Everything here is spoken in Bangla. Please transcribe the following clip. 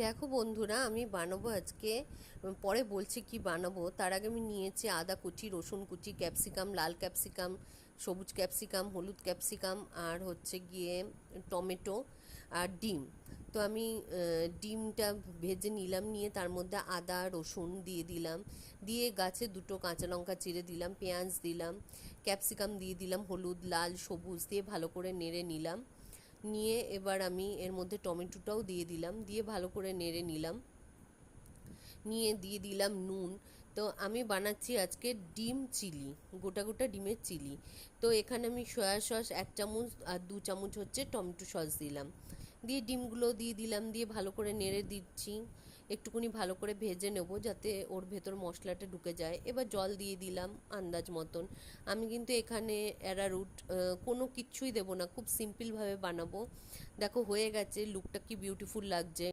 দেখো বন্ধুরা, আমি বানাবো আজকে। পরে বলছি কি বানাবো। তার আগে আমি নিয়েছি আদা কুচি, রসুন কুচি, ক্যাপসিকাম, লাল ক্যাপসিকাম, সবুজ ক্যাপসিকাম, হলুদ ক্যাপসিকাম, আর হচ্ছে গিয়ে টমেটো আর ডিম। তো আমি ডিমটা ভেজে নিলাম, নিয়ে তার মধ্যে আদা রসুন দিয়ে দিলাম, দিয়ে গাছে দুটো কাঁচা লঙ্কা চিড়ে দিলাম, পেঁয়াজ দিলাম, ক্যাপসিকাম দিয়ে দিলাম, হলুদ লাল সবুজ দিয়ে ভালো করে নেড়ে নিলাম। নিয়ে এবার আমি এর মধ্যে টমেটোটাও দিয়ে দিলাম, দিয়ে ভালো করে নেড়ে নিলাম। নিয়ে দিয়ে দিলাম নুন। তো আমি বানাচ্ছি আজকে ডিম চিলি, গোটা গোটা ডিমের চিলি। তো এখানে আমি সয়া সস 1 চামচ আর 2 চামচ হচ্ছে টমেটো সস দিলাম, দিয়ে ডিমগুলো দিয়ে দিলাম, দিয়ে ভালো করে নেড়ে দিচ্ছি। একটুখানি ভালো করে ভেজে নেব যাতে ওর ভেতর মশলাটা ঢুকে যায়। এবার জল দিয়ে দিলাম আন্দাজ মতন। আমি কিন্তু এখানে অ্যারারুট কোনো কিচ্ছুই দেবো না, খুব সিম্পলভাবে বানাবো। দেখো হয়ে গেছে, লুকটা কি বিউটিফুল লাগছে।